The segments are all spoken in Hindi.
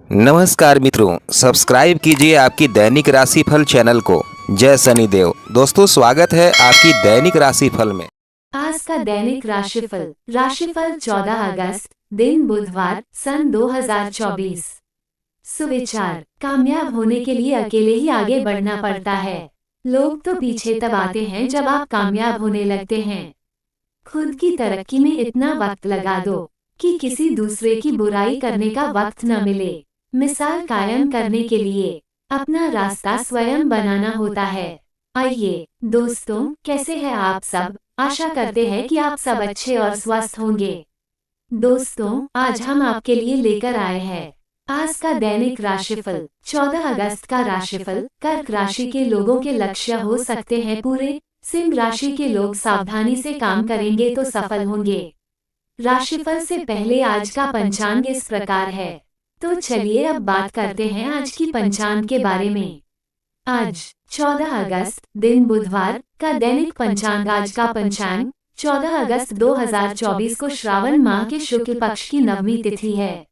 नमस्कार मित्रों, सब्सक्राइब कीजिए आपकी दैनिक राशिफल चैनल को। जय शनिदेव। दोस्तों, स्वागत है आपकी दैनिक राशिफल में। आज का दैनिक राशिफल 14 अगस्त दिन बुधवार सन 2024। सुविचार: कामयाब होने के लिए अकेले ही आगे बढ़ना पड़ता है। लोग तो पीछे तब आते हैं जब आप कामयाब होने लगते हैं। खुद की तरक्की में इतना वक्त लगा दो कि किसी दूसरे की बुराई करने का वक्त न मिले। मिसाल कायम करने के लिए अपना रास्ता स्वयं बनाना होता है। आइए दोस्तों, कैसे हैं आप सब? आशा करते हैं कि आप सब अच्छे और स्वस्थ होंगे। दोस्तों, आज हम आपके लिए लेकर आए हैं आज का दैनिक राशिफल। 14 अगस्त का राशिफल। कर्क राशि के लोगों के लक्ष्य हो सकते हैं पूरे। सिंह राशि के लोग सावधानी से काम करेंगे तो सफल होंगे। राशिफल से पहले आज का पंचांग इस प्रकार है, तो चलिए अब बात करते हैं आज की पंचांग के बारे में। आज 14 अगस्त दिन बुधवार का दैनिक पंचांग। आज का पंचांग 14 अगस्त 2024 को श्रावण माह के शुक्ल पक्ष की नवमी तिथि है।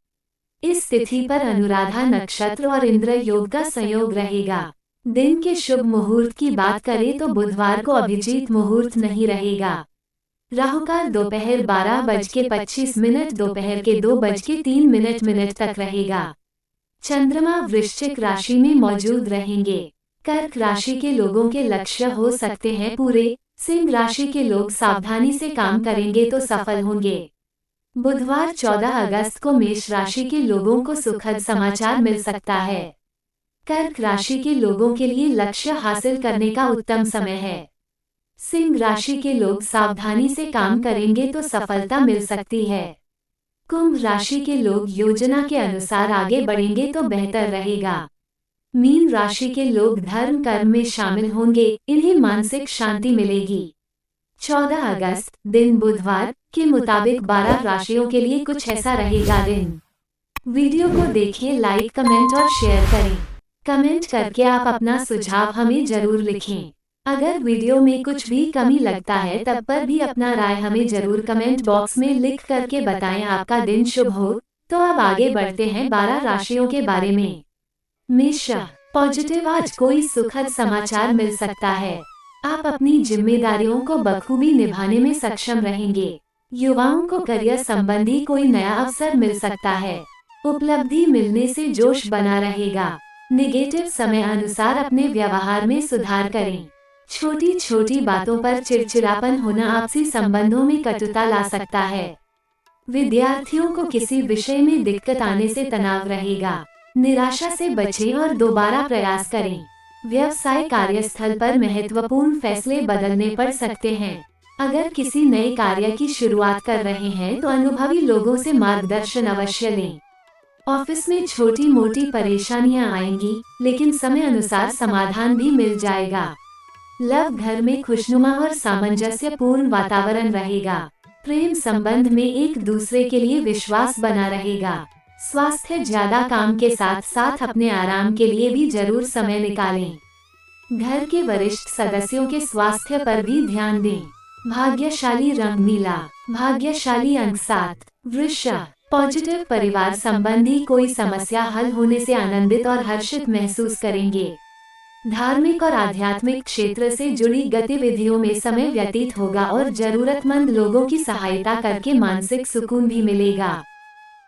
इस तिथि पर अनुराधा नक्षत्र और इंद्र योग का संयोग रहेगा। दिन के शुभ मुहूर्त की बात करें तो बुधवार को अभिजीत मुहूर्त नहीं रहेगा। राहुकाल दोपहर 12:25 दोपहर के 2:03 तक रहेगा। चंद्रमा वृश्चिक राशि में मौजूद रहेंगे। कर्क राशि के लोगों के लक्ष्य हो सकते हैं पूरे। सिंह राशि के लोग सावधानी से काम करेंगे तो सफल होंगे। बुधवार 14 अगस्त को मेष राशि के लोगों को सुखद समाचार मिल सकता है। कर्क राशि के लोगों के लिए लक्ष्य हासिल करने का उत्तम समय है। सिंह राशि के लोग सावधानी से काम करेंगे तो सफलता मिल सकती है। कुंभ राशि के लोग योजना के अनुसार आगे बढ़ेंगे तो बेहतर रहेगा। मीन राशि के लोग धर्म कर्म में शामिल होंगे, इन्हें मानसिक शांति मिलेगी। 14 अगस्त दिन बुधवार के मुताबिक 12 राशियों के लिए कुछ ऐसा रहेगा दिन। वीडियो को देखें, लाइक कमेंट और शेयर करें। कमेंट करके आप अपना सुझाव हमें जरूर लिखें। अगर वीडियो में कुछ भी कमी लगता है तब पर भी अपना राय हमें जरूर कमेंट बॉक्स में लिख करके बताएं। आपका दिन शुभ हो। तो अब आगे बढ़ते हैं 12 राशियों के बारे में। मेष: पॉजिटिव, आज कोई सुखद समाचार मिल सकता है। आप अपनी जिम्मेदारियों को बखूबी निभाने में सक्षम रहेंगे। युवाओं को करियर संबंधी कोई नया अवसर मिल सकता है। उपलब्धि मिलने से जोश बना रहेगा। नेगेटिव, समय अनुसार अपने व्यवहार में सुधार करें। छोटी छोटी बातों पर चिड़चिड़ापन होना आपसी संबंधों में कटुता ला सकता है। विद्यार्थियों को किसी विषय में दिक्कत आने से तनाव रहेगा। निराशा से बचें और दोबारा प्रयास करें। व्यवसाय, कार्यस्थल पर महत्वपूर्ण फैसले बदलने पड़ सकते हैं। अगर किसी नए कार्य की शुरुआत कर रहे हैं तो अनुभवी लोगों से मार्गदर्शन अवश्य लें। ऑफिस में छोटी मोटी परेशानियां आएंगी, लेकिन समय अनुसार समाधान भी मिल जाएगा। लव, घर में खुशनुमा और सामंजस्यपूर्ण वातावरण रहेगा। प्रेम संबंध में एक दूसरे के लिए विश्वास बना रहेगा। स्वास्थ्य, ज्यादा काम के साथ साथ अपने आराम के लिए भी जरूर समय निकालें। घर के वरिष्ठ सदस्यों के स्वास्थ्य पर भी ध्यान दें। भाग्यशाली रंग नीला, भाग्यशाली अंक 7। वृष: पॉजिटिव, परिवार संबंधी कोई समस्या हल होने से आनंदित और हर्षित महसूस करेंगे। धार्मिक और आध्यात्मिक क्षेत्र से जुड़ी गतिविधियों में समय व्यतीत होगा और जरूरतमंद लोगों की सहायता करके मानसिक सुकून भी मिलेगा।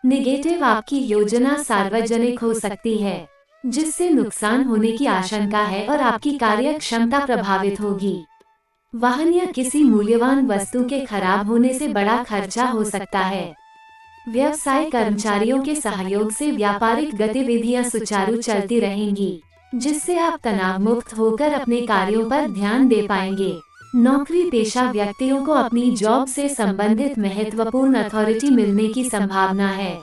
नेगेटिव, आपकी योजना सार्वजनिक हो सकती है, जिससे नुकसान होने की आशंका है और आपकी कार्य क्षमता प्रभावित होगी। वाहन या किसी मूल्यवान वस्तु के खराब होने से बड़ा खर्चा हो सकता है। व्यवसाय, कर्मचारियों के सहयोग से व्यापारिक गतिविधियां सुचारू चलती रहेंगी, जिससे आप तनाव मुक्त होकर अपने कार्यों पर ध्यान दे पाएंगे। नौकरी पेशा व्यक्तियों को अपनी जॉब से संबंधित महत्वपूर्ण अथॉरिटी मिलने की संभावना है।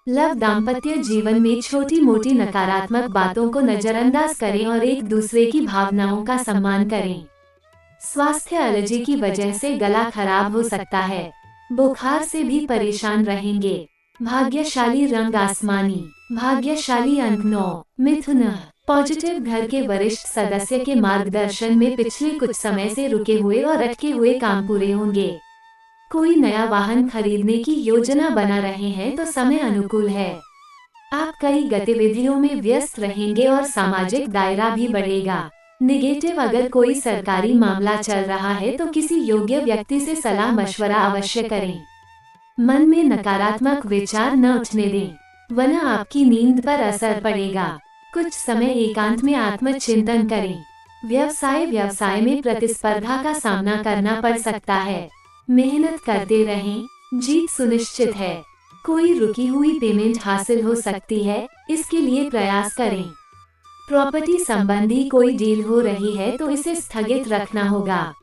लव, दाम्पत्य जीवन में छोटी मोटी नकारात्मक बातों को नजरअंदाज करें और एक दूसरे की भावनाओं का सम्मान करें। स्वास्थ्य, एलर्जी की वजह से गला खराब हो सकता है। बुखार से भी परेशान रहेंगे। भाग्यशाली रंग आसमानी, भाग्यशाली अंक 9। मिथुन: पॉजिटिव, घर के वरिष्ठ सदस्य के मार्गदर्शन में पिछले कुछ समय से रुके हुए और अटके हुए काम पूरे होंगे। कोई नया वाहन खरीदने की योजना बना रहे हैं तो समय अनुकूल है। आप कई गतिविधियों में व्यस्त रहेंगे और सामाजिक दायरा भी बढ़ेगा। नेगेटिव, अगर कोई सरकारी मामला चल रहा है तो किसी योग्य व्यक्ति से सलाह मशवरा अवश्य करें। मन में नकारात्मक विचार न उठने दें, वरना आपकी नींद पर असर पड़ेगा। कुछ समय एकांत में आत्मचिंतन करें। व्यवसाय में प्रतिस्पर्धा का सामना करना पड़ सकता है। मेहनत करते रहें, जीत सुनिश्चित है। कोई रुकी हुई पेमेंट हासिल हो सकती है, इसके लिए प्रयास करें। प्रॉपर्टी संबंधी कोई डील हो रही है तो इसे स्थगित रखना होगा।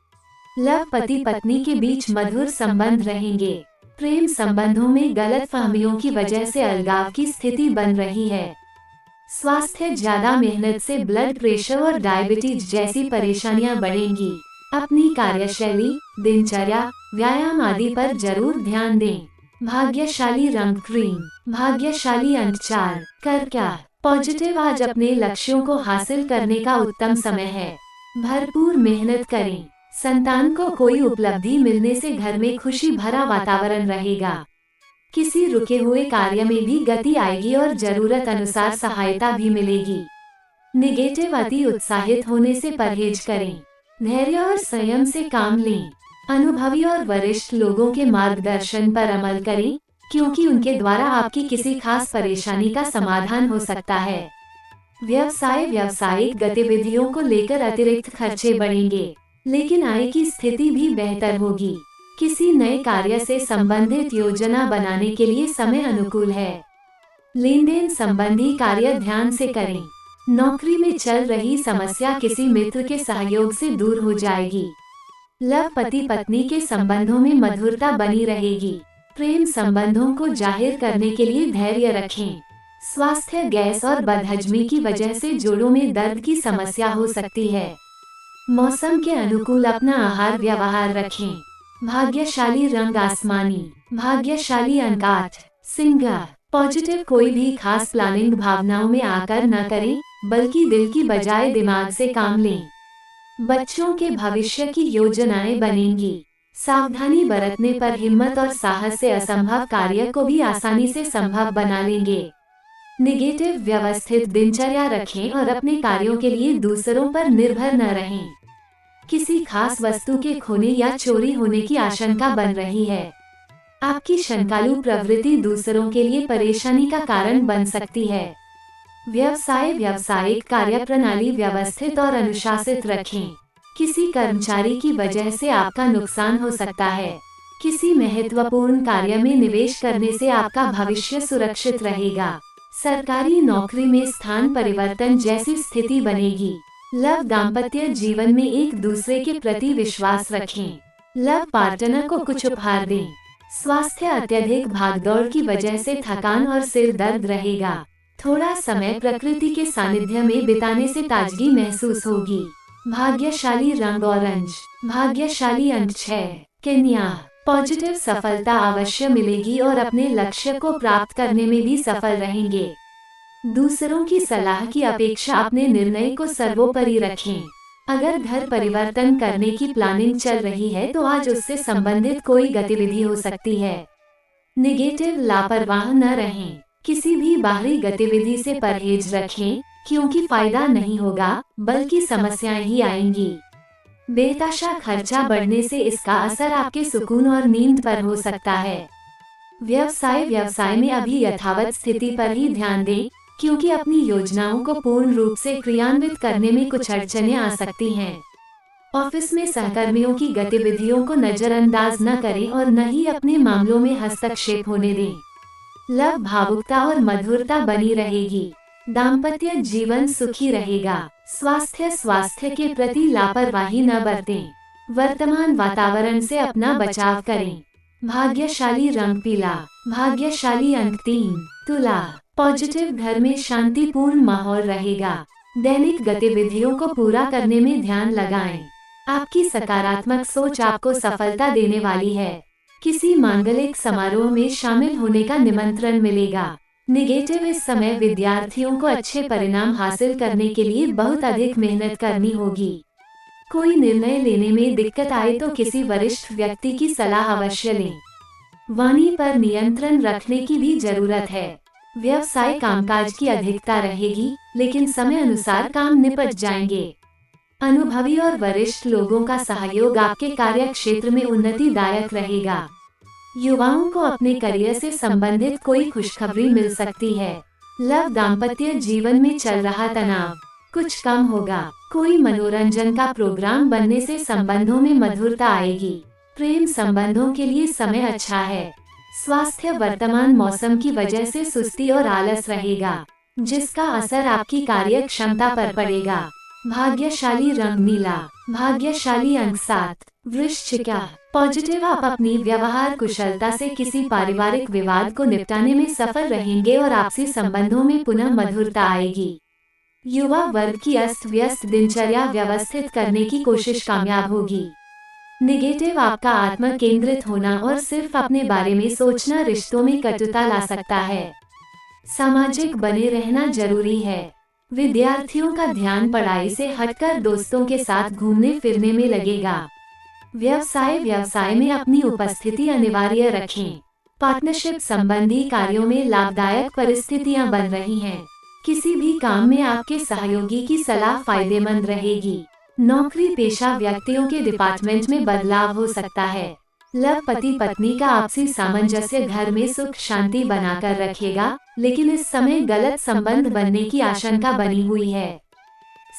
लव, पति पत्नी के बीच मधुर संबंध रहेंगे। प्रेम संबंधों में गलतफहमियों की वजह से अलगाव की स्थिति बन रही है। स्वास्थ्य, ज्यादा मेहनत से ब्लड प्रेशर और डायबिटीज जैसी परेशानियां बढ़ेंगी। अपनी कार्यशैली, दिनचर्या, व्यायाम आदि पर जरूर ध्यान दें। भाग्यशाली रंग क्रीम, भाग्यशाली अंक 4। कर्क, पॉजिटिव, आज अपने लक्ष्यों को हासिल करने का उत्तम समय है। भरपूर मेहनत करें। संतान को कोई उपलब्धि मिलने से घर में खुशी भरा वातावरण रहेगा। किसी रुके हुए कार्य में भी गति आएगी और जरूरत अनुसार सहायता भी मिलेगी। नेगेटिव, अति उत्साहित होने से परहेज करें। धैर्य और संयम से काम लें। अनुभवी और वरिष्ठ लोगों के मार्गदर्शन पर अमल करें, क्योंकि उनके द्वारा आपकी किसी खास परेशानी का समाधान हो सकता है। व्यावसायिक गतिविधियों को लेकर अतिरिक्त खर्चे बढ़ेंगे, लेकिन आय की स्थिति भी बेहतर होगी। किसी नए कार्य से संबंधित योजना बनाने के लिए समय अनुकूल है। लेन देन संबंधी कार्य ध्यान से करें। नौकरी में चल रही समस्या किसी मित्र के सहयोग से दूर हो जाएगी। लव, पति पत्नी के संबंधों में मधुरता बनी रहेगी। प्रेम संबंधों को जाहिर करने के लिए धैर्य रखें। स्वास्थ्य, गैस और बदहजमी की वजह से जोड़ों में दर्द की समस्या हो सकती है। मौसम के अनुकूल अपना आहार व्यवहार रखें। भाग्यशाली रंग आसमानी, भाग्यशाली अंक 8। सिंह, पॉजिटिव, कोई भी खास प्लानिंग भावनाओं में आकर न करें, बल्कि दिल की बजाय दिमाग से काम लें। बच्चों के भविष्य की योजनाएं बनेंगी। सावधानी बरतने पर हिम्मत और साहस से असंभव कार्य को भी आसानी से संभव बना लेंगे। नेगेटिव, व्यवस्थित दिनचर्या रखें और अपने कार्यों के लिए दूसरों पर निर्भर न रहें। किसी खास वस्तु के खोने या चोरी होने की आशंका बन रही है। आपकी शंकालु प्रवृत्ति दूसरों के लिए परेशानी का कारण बन सकती है। व्यावसायिक कार्यप्रणाली व्यवस्थित और अनुशासित रखें। किसी कर्मचारी की वजह से आपका नुकसान हो सकता है। किसी महत्वपूर्ण कार्य में निवेश करने से आपका भविष्य सुरक्षित रहेगा। सरकारी नौकरी में स्थान परिवर्तन जैसी स्थिति बनेगी। लव, दाम्पत्य जीवन में एक दूसरे के प्रति विश्वास रखें। लव पार्टनर को कुछ उपहार दें। स्वास्थ्य, अत्यधिक भागदौड़ की वजह से थकान और सिर दर्द रहेगा। थोड़ा समय प्रकृति के सानिध्य में बिताने से ताजगी महसूस होगी। भाग्यशाली रंग ऑरेंज, भाग्यशाली अंक 6। कन्या, पॉजिटिव, सफलता अवश्य मिलेगी और अपने लक्ष्य को प्राप्त करने में भी सफल रहेंगे। दूसरों की सलाह की अपेक्षा अपने निर्णय को सर्वोपरि रखें। अगर घर परिवर्तन करने की प्लानिंग चल रही है तो आज उससे संबंधित कोई गतिविधि हो सकती है। नेगेटिव, लापरवाह न रहें। किसी भी बाहरी गतिविधि से परहेज रखें, क्योंकि फायदा नहीं होगा बल्कि समस्याएं ही आएंगी। बेतहाशा खर्चा बढ़ने से इसका असर आपके सुकून और नींद पर हो सकता है। व्यवसाय में अभी यथावत स्थिति पर ही ध्यान दें, क्योंकि अपनी योजनाओं को पूर्ण रूप से क्रियान्वित करने में कुछ अड़चनें आ सकती हैं। ऑफिस में सहकर्मियों की गतिविधियों को नजरअंदाज न करें और न ही अपने मामलों में हस्तक्षेप होने दें। लव, भावुकता और मधुरता बनी रहेगी। दाम्पत्य जीवन सुखी रहेगा। स्वास्थ्य के प्रति लापरवाही न बरतें। वर्तमान वातावरण से अपना बचाव करें। भाग्यशाली रंग पीला, भाग्यशाली अंक 3। तुला, पॉजिटिव, घर में शांतिपूर्ण माहौल रहेगा। दैनिक गतिविधियों को पूरा करने में ध्यान लगाएं। आपकी सकारात्मक सोच आपको सफलता देने वाली है। किसी मांगलिक समारोह में शामिल होने का निमंत्रण मिलेगा। नेगेटिव, इस समय विद्यार्थियों को अच्छे परिणाम हासिल करने के लिए बहुत अधिक मेहनत करनी होगी। कोई निर्णय लेने में दिक्कत आए तो किसी वरिष्ठ व्यक्ति की सलाह अवश्य लें। वाणी पर नियंत्रण रखने की भी जरूरत है। व्यवसाय कामकाज की अधिकता रहेगी, लेकिन समय अनुसार काम निपट जाएंगे। अनुभवी और वरिष्ठ लोगों का सहयोग आपके कार्य क्षेत्र में उन्नतिदायक रहेगा। युवाओं को अपने करियर से संबंधित कोई खुशखबरी मिल सकती है। लव दाम्पत्य जीवन में चल रहा तनाव कुछ कम होगा। कोई मनोरंजन का प्रोग्राम बनने से संबंधों में मधुरता आएगी। प्रेम संबंधों के लिए समय अच्छा है। स्वास्थ्य वर्तमान मौसम की वजह से सुस्ती और आलस रहेगा, जिसका असर आपकी कार्य क्षमता पर पड़ेगा। भाग्यशाली रंग नीला, भाग्यशाली अंक 7। वृश्चिक। पॉजिटिव, आप अपनी व्यवहार कुशलता से किसी पारिवारिक विवाद को निपटाने में सफल रहेंगे और आपसी संबंधों में पुनः मधुरता आएगी। युवा वर्ग की अस्त व्यस्त दिनचर्या व्यवस्थित करने की कोशिश कामयाब होगी। निगेटिव, आपका आत्म केंद्रित होना और सिर्फ अपने बारे में सोचना रिश्तों में कटुता ला सकता है। सामाजिक बने रहना जरूरी है। विद्यार्थियों का ध्यान पढ़ाई से हटकर दोस्तों के साथ घूमने फिरने में लगेगा। व्यवसाय में अपनी उपस्थिति अनिवार्य रखें। पार्टनरशिप संबंधी कार्यों में लाभदायक परिस्थितियां बन रही हैं। किसी भी काम में आपके सहयोगी की सलाह फायदेमंद रहेगी। नौकरी पेशा व्यक्तियों के डिपार्टमेंट में बदलाव हो सकता है। लव पति पत्नी का आपसी सामंजस्य घर में सुख शांति बनाकर रखेगा, लेकिन इस समय गलत संबंध बनने की आशंका बनी हुई है।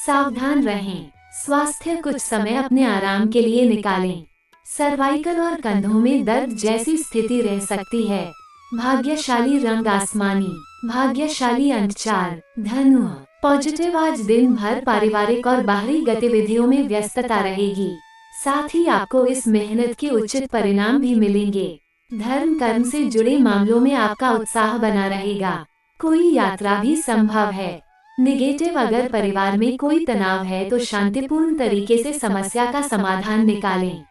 सावधान रहें। स्वास्थ्य, कुछ समय अपने आराम के लिए निकालें। सर्वाइकल और कंधों में दर्द जैसी स्थिति रह सकती है। भाग्यशाली रंग आसमानी, भाग्यशाली अंक 4। धनु। पॉजिटिव, आज दिन भर पारिवारिक और बाहरी गतिविधियों में व्यस्तता रहेगी। साथ ही आपको इस मेहनत के उचित परिणाम भी मिलेंगे। धर्म कर्म से जुड़े मामलों में आपका उत्साह बना रहेगा। कोई यात्रा भी संभव है। निगेटिव, अगर परिवार में कोई तनाव है तो शांतिपूर्ण तरीके से समस्या का समाधान निकालें।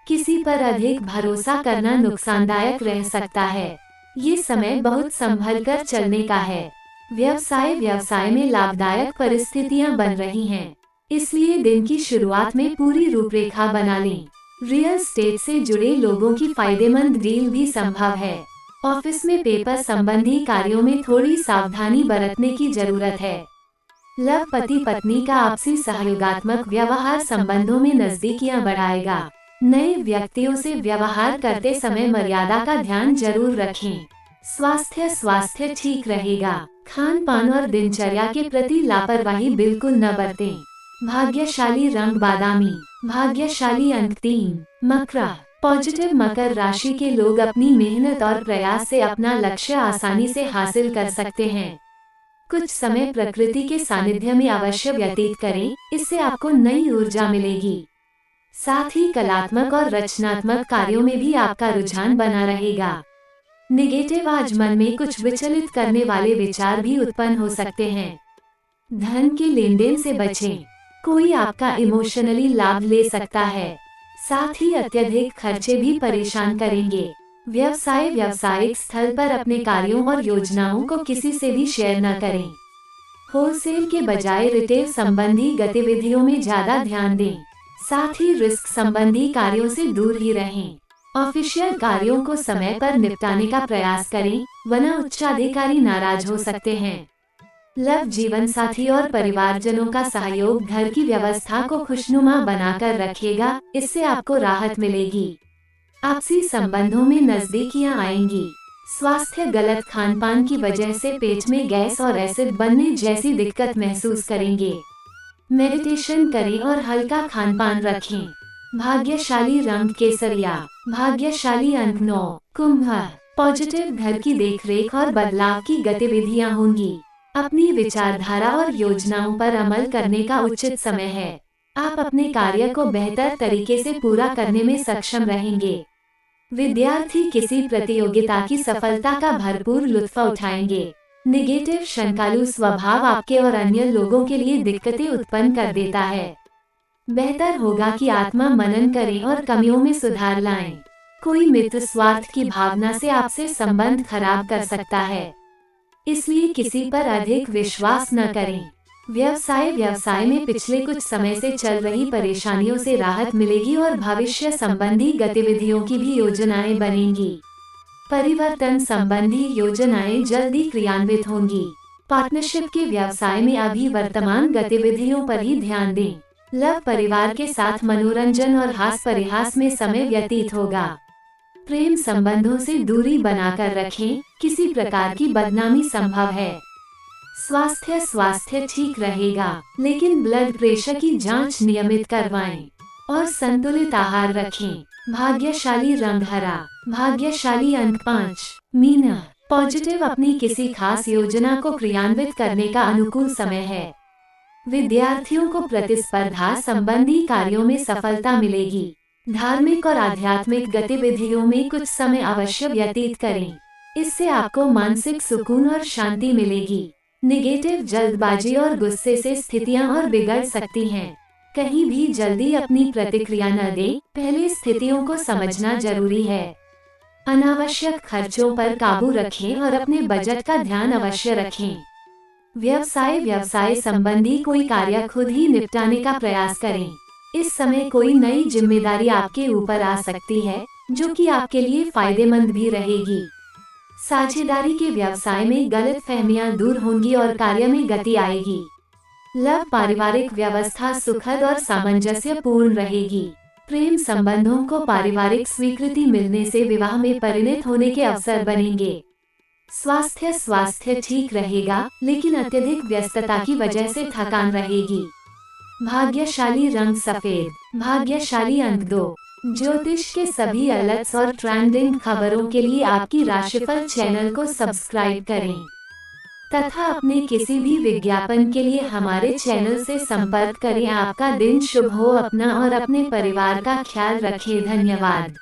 किसी पर अधिक भरोसा करना नुकसानदायक रह सकता है। ये समय बहुत संभल कर चलने का है। व्यवसाय में लाभदायक परिस्थितियां बन रही हैं, इसलिए दिन की शुरुआत में पूरी रूपरेखा बना लें। रियल एस्टेट से जुड़े लोगों की फायदेमंद डील भी संभव है। ऑफिस में पेपर संबंधी कार्यों में थोड़ी सावधानी बरतने की जरूरत है। लव पति पत्नी का आपसी सहयोगात्मक व्यवहार संबंधों में नजदीकियां बढ़ाएगा। नए व्यक्तियों से व्यवहार करते समय मर्यादा का ध्यान जरूर रखें। स्वास्थ्य ठीक रहेगा। खान पान और दिनचर्या के प्रति लापरवाही बिल्कुल न बरतें। भाग्यशाली रंग बादामी, भाग्यशाली अंक 3। मकर। पॉजिटिव, मकर राशि के लोग अपनी मेहनत और प्रयास से अपना लक्ष्य आसानी से हासिल कर सकते हैं। कुछ समय प्रकृति के सानिध्य में अवश्य व्यतीत करें, इससे आपको नई ऊर्जा मिलेगी। साथ ही कलात्मक और रचनात्मक कार्यों में भी आपका रुझान बना रहेगा। निगेटिव, आज मन में कुछ विचलित करने वाले विचार भी उत्पन्न हो सकते हैं। धन के लेन देन से बचें। कोई आपका इमोशनली लाभ ले सकता है। साथ ही अत्यधिक खर्चे भी परेशान करेंगे। व्यावसायिक स्थल पर अपने कार्यों और योजनाओं को किसी से भी शेयर न करें। होलसेल के बजाय रिटेल संबंधी गतिविधियों में ज्यादा ध्यान दें। साथ ही रिस्क संबंधी कार्यों से दूर ही रहें। ऑफिशियल कार्यों को समय पर निपटाने का प्रयास करें, वरना उच्चाधिकारी नाराज हो सकते हैं। लव जीवन साथी और परिवारजनों का सहयोग घर की व्यवस्था को खुशनुमा बनाकर रखेगा, इससे आपको राहत मिलेगी। आपसी संबंधों में नजदीकियां आएंगी। स्वास्थ्य, गलत खानपान की वजह से पेट में गैस और एसिड बनने जैसी दिक्कत महसूस करेंगे। मेडिटेशन करें और हल्का खानपान रखें। भाग्यशाली रंग केसरिया, भाग्यशाली अंक 9। कुंभ। पॉजिटिव, घर की देखरेख और बदलाव की गतिविधियां होंगी। अपनी विचारधारा और योजनाओं पर अमल करने का उचित समय है। आप अपने कार्य को बेहतर तरीके से पूरा करने में सक्षम रहेंगे। विद्यार्थी किसी प्रतियोगिता की सफलता का भरपूर लुत्फ उठाएंगे। निगेटिव, शंकालु स्वभाव आपके और अन्य लोगों के लिए दिक्कतें उत्पन्न कर देता है। बेहतर होगा कि आत्मा मनन करें और कमियों में सुधार लाएं। कोई मित्र स्वार्थ की भावना से आपसे संबंध खराब कर सकता है, इसलिए किसी पर अधिक विश्वास न करें। व्यवसाय में पिछले कुछ समय से चल रही परेशानियों से राहत मिलेगी और भविष्य संबंधी गतिविधियों की भी योजनाएं बनेंगी। परिवर्तन संबंधी योजनाएं जल्दी क्रियान्वित होंगी। पार्टनरशिप के व्यवसाय में अभी वर्तमान गतिविधियों पर ही ध्यान दें। लव परिवार के साथ मनोरंजन और हास परिहास में समय व्यतीत होगा। प्रेम संबंधों से दूरी बनाकर रखें, किसी प्रकार की बदनामी संभव है। स्वास्थ्य ठीक रहेगा, लेकिन ब्लड प्रेशर की जांच नियमित करवाएं और संतुलित आहार रखें। भाग्यशाली रंग हरा, भाग्यशाली अंक 5। मीन, पॉजिटिव अपनी किसी खास योजना को क्रियान्वित करने का अनुकूल समय है। विद्यार्थियों को प्रतिस्पर्धा संबंधी कार्यों में सफलता मिलेगी। धार्मिक और आध्यात्मिक गतिविधियों में कुछ समय अवश्य व्यतीत करें, इससे आपको मानसिक सुकून और शांति मिलेगी। नेगेटिव जल्दबाजी और गुस्से से स्थितियां और बिगड़ सकती हैं। कहीं भी जल्दी अपनी प्रतिक्रिया न दें, पहले स्थितियों को समझना जरूरी है। अनावश्यक खर्चों पर काबू रखें और अपने बजट का ध्यान अवश्य रखें। व्यवसाय संबंधी कोई कार्य खुद ही निपटाने का प्रयास करें। इस समय कोई नई जिम्मेदारी आपके ऊपर आ सकती है, जो कि आपके लिए फायदेमंद भी रहेगी। साझेदारी के व्यवसाय में गलतफहमियां दूर होंगी और कार्य में गति आएगी। लव पारिवारिक व्यवस्था सुखद और सामंजस्यपूर्ण रहेगी। प्रेम संबंधों को पारिवारिक स्वीकृति मिलने से विवाह में परिणत होने के अवसर बनेंगे। स्वास्थ्य ठीक रहेगा, लेकिन अत्यधिक व्यस्तता की वजह से थकान रहेगी। भाग्यशाली रंग सफेद, भाग्यशाली अंक 2। ज्योतिष के सभी अलर्ट्स और ट्रेंडिंग खबरों के लिए आपकी राशिफल चैनल को सब्सक्राइब करें तथा अपने किसी भी विज्ञापन के लिए हमारे चैनल से संपर्क करें। आपका दिन शुभ हो। अपना और अपने परिवार का ख्याल रखें। धन्यवाद।